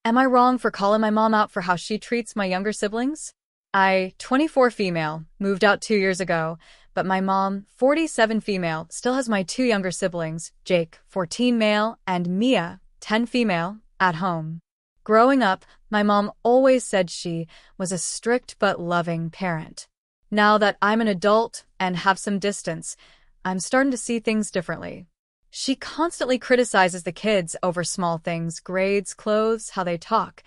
Am I wrong for calling my mom out for how she treats my younger siblings? 24 female, moved out 2 years ago, but my mom, 47 female, still has my two younger siblings, Jake, 14 male, and Mia, 10 female, at home. Growing up, my mom always said she was a strict but loving parent. Now that I'm an adult and have some distance, I'm starting to see things differently. She constantly criticizes the kids over small things, grades, clothes, how they talk,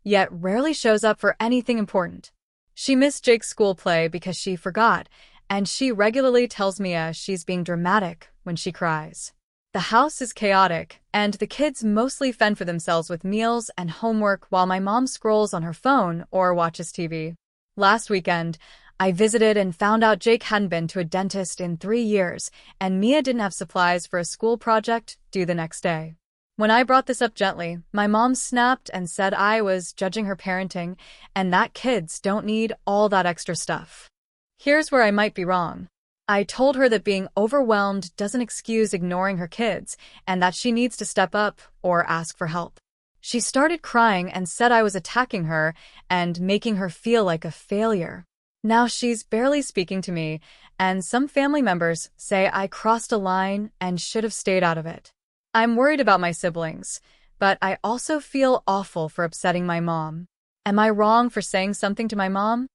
yet rarely shows up for anything important. She missed Jake's school play because she forgot, and she regularly tells Mia she's being dramatic when she cries. The house is chaotic, and the kids mostly fend for themselves with meals and homework while my mom scrolls on her phone or watches TV. Last weekend, I visited and found out Jake hadn't been to a dentist in 3 years, and Mia didn't have supplies for a school project due the next day. When I brought this up gently, my mom snapped and said I was judging her parenting and that kids don't need all that extra stuff. Here's where I might be wrong. I told her that being overwhelmed doesn't excuse ignoring her kids and that she needs to step up or ask for help. She started crying and said I was attacking her and making her feel like a failure. Now she's barely speaking to me, and some family members say I crossed a line and should have stayed out of it. I'm worried about my siblings, but I also feel awful for upsetting my mom. Am I wrong for saying something to my mom?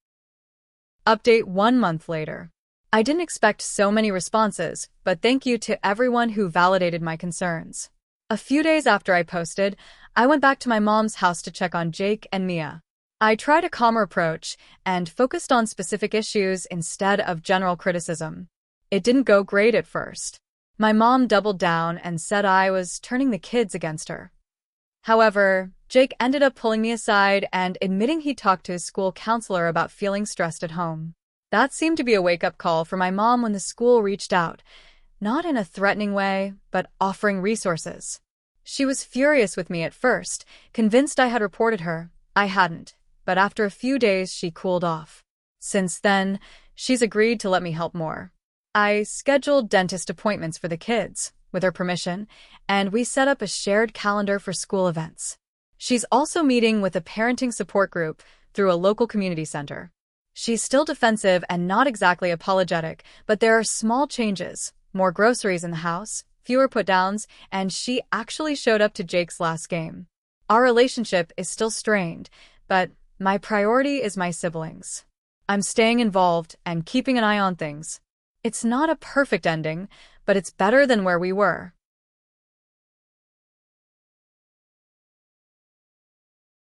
Update 1 month later. I didn't expect so many responses, but thank you to everyone who validated my concerns. A few days after I posted, I went back to my mom's house to check on Jake and Mia. I tried a calmer approach and focused on specific issues instead of general criticism. It didn't go great at first. My mom doubled down and said I was turning the kids against her. However, Jake ended up pulling me aside and admitting he talked to his school counselor about feeling stressed at home. That seemed to be a wake-up call for my mom when the school reached out, not in a threatening way, but offering resources. She was furious with me at first, convinced I had reported her. I hadn't. But after a few days, she cooled off. Since then, she's agreed to let me help more. I scheduled dentist appointments for the kids, with her permission, and we set up a shared calendar for school events. She's also meeting with a parenting support group through a local community center. She's still defensive and not exactly apologetic, but there are small changes, more groceries in the house, fewer put-downs, and she actually showed up to Jake's last game. Our relationship is still strained, but my priority is my siblings. I'm staying involved and keeping an eye on things. It's not a perfect ending, but it's better than where we were.